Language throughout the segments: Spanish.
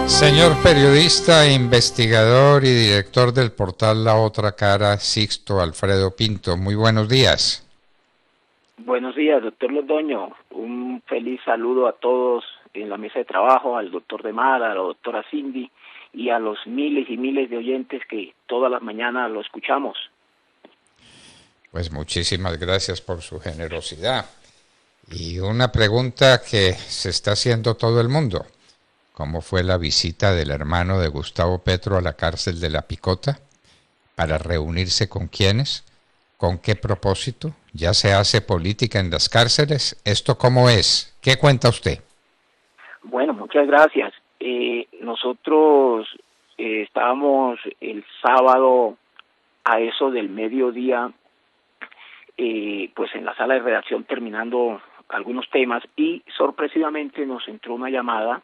Señor periodista, investigador y director del portal La Otra Cara, Sixto Alfredo Pinto, muy buenos días. Buenos días, doctor Londoño. Un feliz saludo a todos en la mesa de trabajo, al doctor Demar, a la doctora Cindy y a los miles y miles de oyentes que todas las mañanas lo escuchamos. Pues muchísimas gracias por su generosidad. Y una pregunta que se está haciendo todo el mundo. ¿Cómo fue la visita del hermano de Gustavo Petro a la cárcel de La Picota? ¿Para reunirse con quiénes? ¿Con qué propósito? ¿Ya se hace política en las cárceles? ¿Esto cómo es? ¿Qué cuenta usted? Bueno, muchas gracias. Nosotros estábamos el sábado a eso del mediodía, pues en la sala de redacción terminando algunos temas y sorpresivamente nos entró una llamada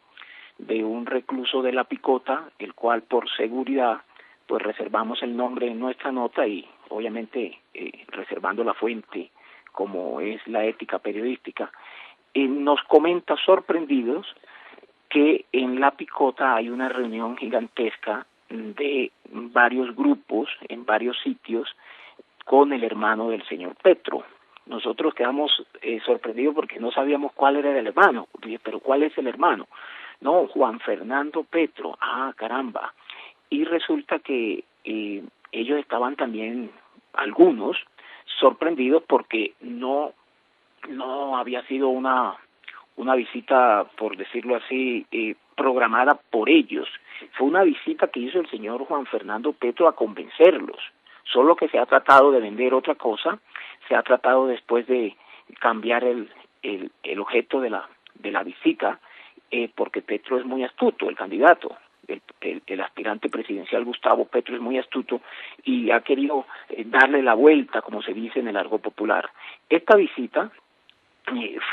de un recluso de La Picota, el cual por seguridad pues reservamos el nombre en nuestra nota y obviamente reservando la fuente como es la ética periodística. Nos comenta sorprendidos que en La Picota hay una reunión gigantesca de varios grupos en varios sitios con el hermano del señor Petro. Nosotros quedamos sorprendidos porque no sabíamos cuál era el hermano. Dije, pero ¿cuál es el hermano? No, Juan Fernando Petro. Ah, caramba. Y resulta que ellos estaban también, algunos, sorprendidos porque no había sido una visita, por decirlo así, programada por ellos. Fue una visita que hizo el señor Juan Fernando Petro a convencerlos. Solo que se ha tratado de vender otra cosa, se ha tratado después de cambiar el objeto de la visita, porque Petro es muy astuto, el candidato, el aspirante presidencial Gustavo Petro es muy astuto y ha querido darle la vuelta, como se dice en el argot popular. Esta visita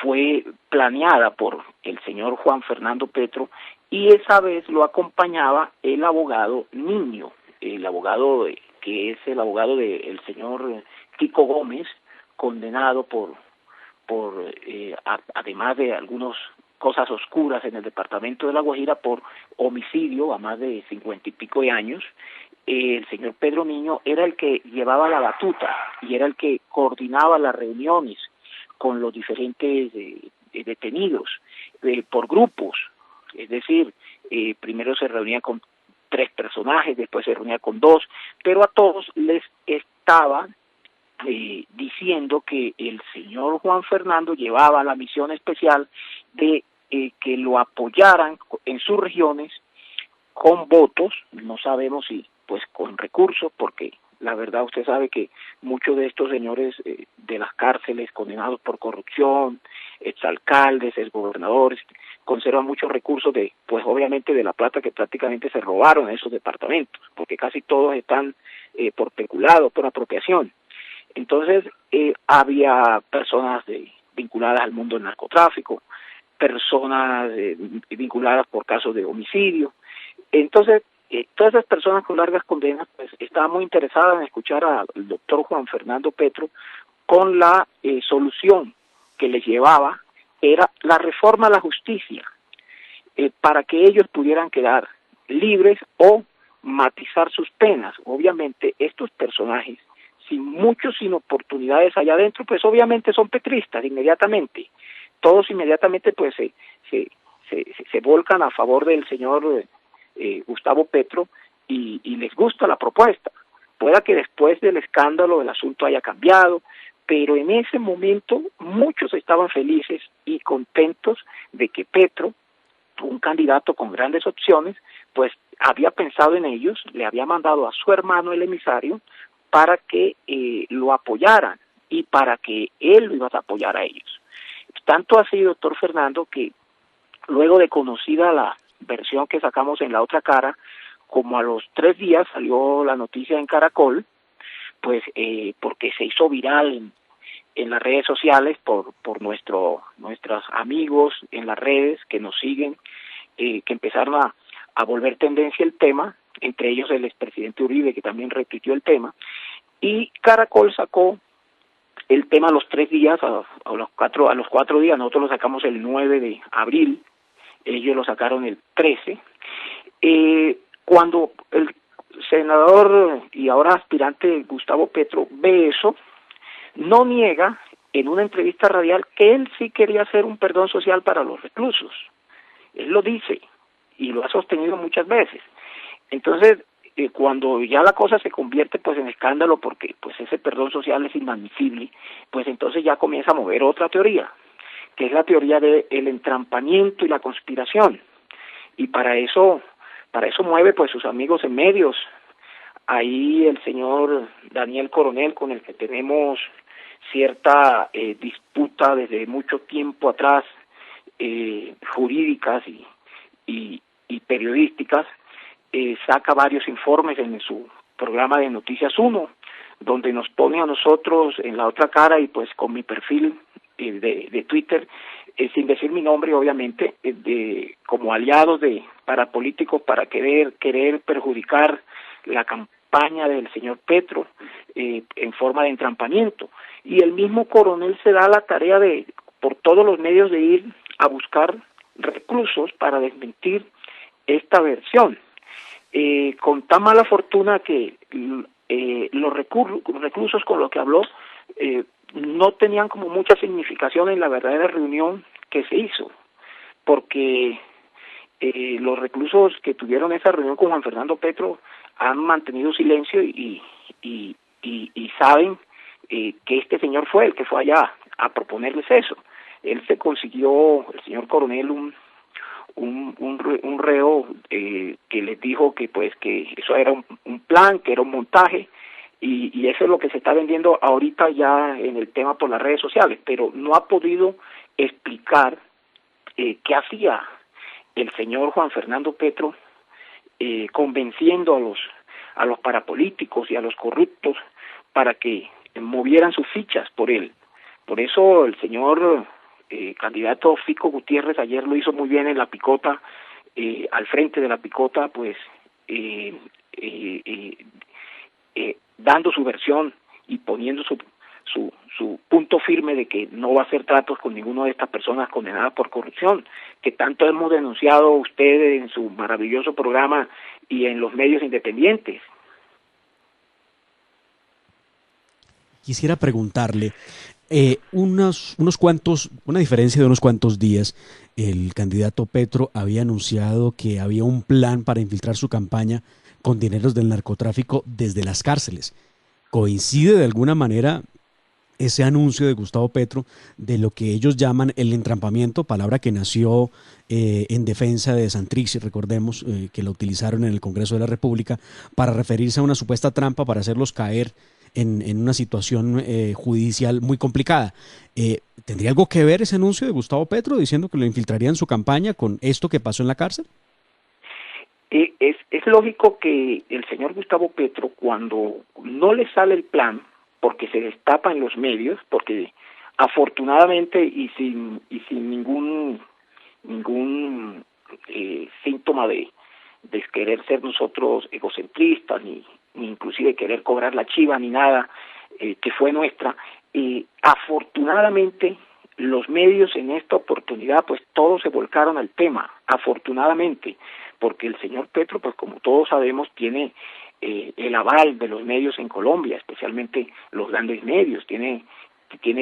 fue planeada por el señor Juan Fernando Petro y esa vez lo acompañaba el abogado Niño, el abogado que es el abogado del señor Kiko Gómez, condenado por además de algunas cosas oscuras en el departamento de La Guajira por homicidio a más de 50 y pico de años. El señor Pedro Niño era el que llevaba la batuta y era el que coordinaba las reuniones con los diferentes detenidos por grupos, es decir, primero se reunía con 3 personajes, después se reunía con 2, pero a todos les estaba diciendo que el señor Juan Fernando llevaba la misión especial de que lo apoyaran en sus regiones con votos, no sabemos si pues con recursos, porque la verdad usted sabe que muchos de estos señores de las cárceles condenados por corrupción, exalcaldes, exgobernadores, conservan muchos recursos de, pues obviamente de la plata que prácticamente se robaron en esos departamentos, porque casi todos están por peculado, por apropiación. Entonces había personas vinculadas al mundo del narcotráfico, personas vinculadas por casos de homicidio. Entonces, todas esas personas con largas condenas pues estaban muy interesadas en escuchar al doctor Juan Fernando Petro con la solución que les llevaba era la reforma a la justicia para que ellos pudieran quedar libres o matizar sus penas. Obviamente estos personajes sin oportunidades allá adentro, pues obviamente son petristas inmediatamente. Todos inmediatamente pues se volcan a favor del señor Gustavo Petro y les gusta la propuesta. Pueda que después del escándalo el asunto haya cambiado, pero en ese momento muchos estaban felices y contentos de que Petro, un candidato con grandes opciones, pues había pensado en ellos, le había mandado a su hermano el emisario para que lo apoyaran y para que él lo iba a apoyar a ellos. Tanto así, doctor Fernando, que luego de conocida la versión que sacamos en La Otra Cara, como a los 3 días salió la noticia en Caracol, pues porque se hizo viral en las redes sociales por nuestros amigos en las redes que nos siguen, que empezaron a volver tendencia el tema, entre ellos el expresidente Uribe, que también retuiteó el tema, y Caracol sacó el tema a los 3 días, a los 4 días, nosotros lo sacamos el 9 de abril, ellos lo sacaron el 13, Cuando el senador y ahora aspirante Gustavo Petro ve eso, no niega en una entrevista radial que él sí quería hacer un perdón social para los reclusos. Él lo dice y lo ha sostenido muchas veces. Entonces, cuando ya la cosa se convierte pues en escándalo porque pues ese perdón social es inadmisible, pues entonces ya comienza a mover otra teoría, que es la teoría del entrampamiento y la conspiración. Y para eso mueve pues sus amigos en medios. Ahí el señor Daniel Coronel, con el que tenemos cierta disputa desde mucho tiempo atrás, jurídicas y periodísticas, saca varios informes en su programa de Noticias 1, donde nos pone a nosotros en la otra cara y pues con mi perfil de Twitter, sin decir mi nombre obviamente, como aliados de parapolíticos para querer perjudicar la campaña del señor Petro en forma de entrampamiento. Y el mismo Coronel se da la tarea de, por todos los medios, de ir a buscar reclusos para desmentir esta versión. Con tan mala fortuna que los reclusos con los que habló no tenían como mucha significación en la verdadera reunión que se hizo, porque los reclusos que tuvieron esa reunión con Juan Fernando Petro han mantenido silencio y saben que este señor fue el que fue allá a proponerles eso. Él se consiguió, el señor Coronel, un reo que les dijo que pues que eso era un plan, que era un montaje, y eso es lo que se está vendiendo ahorita ya en el tema por las redes sociales, pero no ha podido explicar qué hacía el señor Juan Fernando Petro convenciendo a los parapolíticos y a los corruptos para que movieran sus fichas por él. Por eso el señor candidato Fico Gutiérrez ayer lo hizo muy bien en la picota, al frente de la picota, pues dando su versión y poniendo su punto firme de que no va a hacer tratos con ninguna de estas personas condenadas por corrupción, que tanto hemos denunciado ustedes en su maravilloso programa y en los medios independientes. Quisiera preguntarle, una diferencia de unos cuantos días, el candidato Petro había anunciado que había un plan para infiltrar su campaña con dineros del narcotráfico desde las cárceles. ¿Coincide de alguna manera ese anuncio de Gustavo Petro de lo que ellos llaman el entrampamiento, palabra que nació en defensa de Santrich, recordemos que la utilizaron en el Congreso de la República para referirse a una supuesta trampa para hacerlos caer en una situación judicial muy complicada? ¿Tendría algo que ver ese anuncio de Gustavo Petro diciendo que lo infiltraría en su campaña con esto que pasó en la cárcel? Es lógico que el señor Gustavo Petro, cuando no le sale el plan, porque se destapa en los medios, porque afortunadamente y sin ningún síntoma de querer ser nosotros egocentristas, ni inclusive querer cobrar la chiva, ni nada que fue nuestra, afortunadamente los medios en esta oportunidad pues todos se volcaron al tema, afortunadamente, porque el señor Petro, pues como todos sabemos, tiene el aval de los medios en Colombia, especialmente los grandes medios, tiene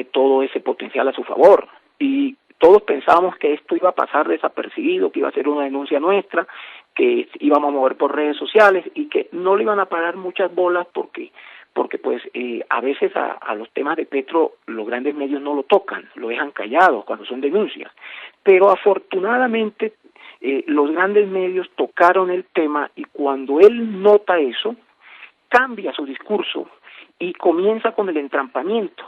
todo ese potencial a su favor, y todos pensábamos que esto iba a pasar desapercibido, que iba a ser una denuncia nuestra, que íbamos a mover por redes sociales y que no le iban a parar muchas bolas porque pues a veces a los temas de Petro los grandes medios no lo tocan, lo dejan callado cuando son denuncias, pero afortunadamente los grandes medios tocaron el tema y cuando él nota eso, cambia su discurso y comienza con el entrampamiento.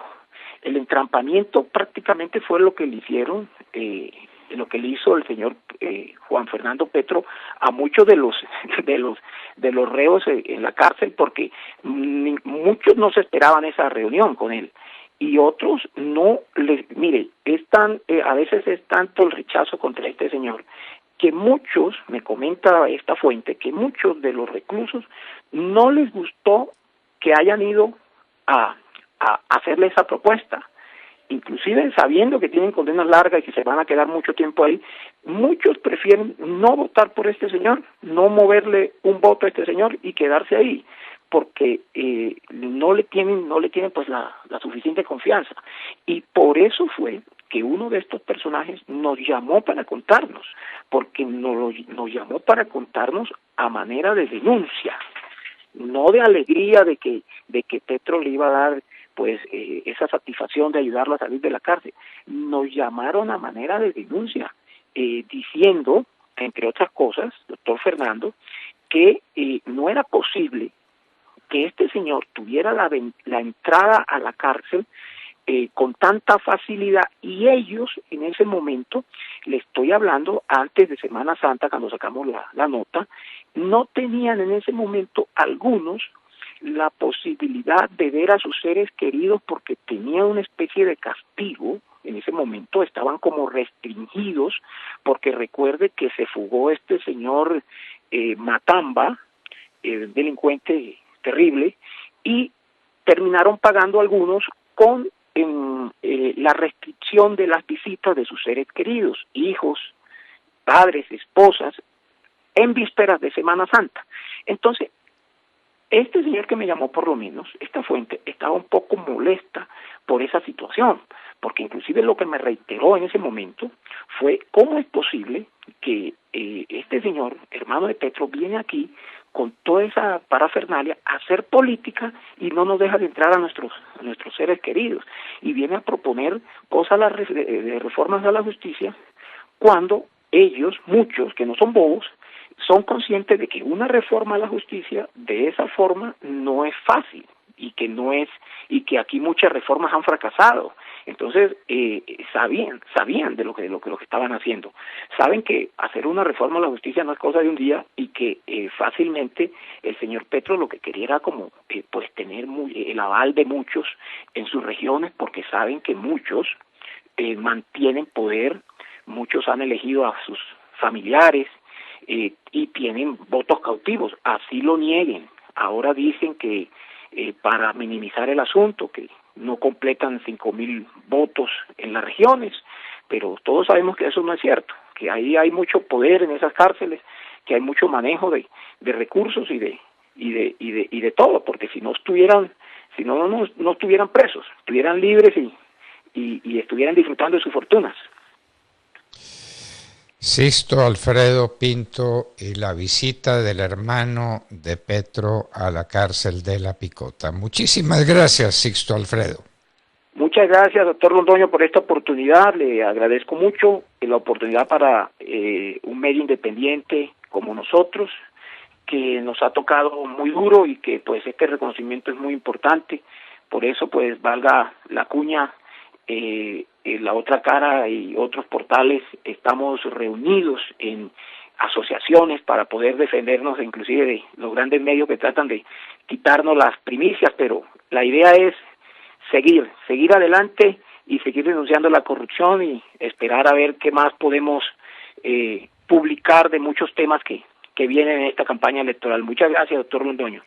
El entrampamiento prácticamente fue lo que le hicieron, lo que le hizo el señor Juan Fernando Petro a muchos de los reos en la cárcel, porque muchos no se esperaban esa reunión con él y otros no mire, a veces es tanto el rechazo contra este señor que muchos, me comenta esta fuente, que muchos de los reclusos no les gustó que hayan ido a hacerle esa propuesta inclusive sabiendo que tienen condenas largas y que se van a quedar mucho tiempo ahí, muchos prefieren no votar por este señor, no moverle un voto a este señor y quedarse ahí, porque no le tienen pues la suficiente confianza. Y por eso fue que uno de estos personajes nos llamó para contarnos, porque nos llamó para contarnos a manera de denuncia, no de alegría de que Petro le iba a dar pues esa satisfacción de ayudarlo a salir de la cárcel. Nos llamaron a manera de denuncia, diciendo, entre otras cosas, doctor Fernando, que no era posible que este señor tuviera la entrada a la cárcel con tanta facilidad, y ellos en ese momento, le estoy hablando antes de Semana Santa, cuando sacamos la nota, no tenían en ese momento algunos la posibilidad de ver a sus seres queridos porque tenían una especie de castigo. En ese momento estaban como restringidos, porque recuerde que se fugó este señor Matamba, delincuente terrible, y terminaron pagando algunos con la restricción de las visitas de sus seres queridos, hijos, padres, esposas, en vísperas de Semana Santa. Entonces, este señor que me llamó, por lo menos, esta fuente, estaba un poco molesta por esa situación, porque inclusive lo que me reiteró en ese momento fue cómo es posible que este señor, hermano de Petro, viene aquí con toda esa parafernalia a hacer política y no nos deja de entrar a nuestros seres queridos, y viene a proponer cosas de reformas a la justicia, cuando ellos, muchos que no son bobos, son conscientes de que una reforma a la justicia de esa forma no es fácil, y que aquí muchas reformas han fracasado. Entonces sabían de lo que estaban haciendo. Saben que hacer una reforma a la justicia no es cosa de un día, y que fácilmente el señor Petro lo que quería era como pues tener el aval de muchos en sus regiones, porque saben que muchos mantienen poder, muchos han elegido a sus familiares y tienen votos cautivos, así lo nieguen. Ahora dicen que para minimizar el asunto, que no completan 5,000 votos en las regiones, pero todos sabemos que eso no es cierto, que ahí hay mucho poder en esas cárceles, que hay mucho manejo de recursos y de todo, porque si no estuvieran presos, estuvieran libres y estuvieran disfrutando de sus fortunas. Sixto Alfredo Pinto y la visita del hermano de Petro a la cárcel de La Picota. Muchísimas gracias, Sixto Alfredo. Muchas gracias, doctor Londoño, por esta oportunidad. Le agradezco mucho la oportunidad para un medio independiente como nosotros, que nos ha tocado muy duro, y que pues este reconocimiento es muy importante. Por eso pues valga la cuña, La Otra Cara y otros portales estamos reunidos en asociaciones para poder defendernos inclusive de los grandes medios que tratan de quitarnos las primicias, pero la idea es seguir adelante y seguir denunciando la corrupción y esperar a ver qué más podemos publicar de muchos temas que vienen en esta campaña electoral. Muchas gracias, doctor Londoño.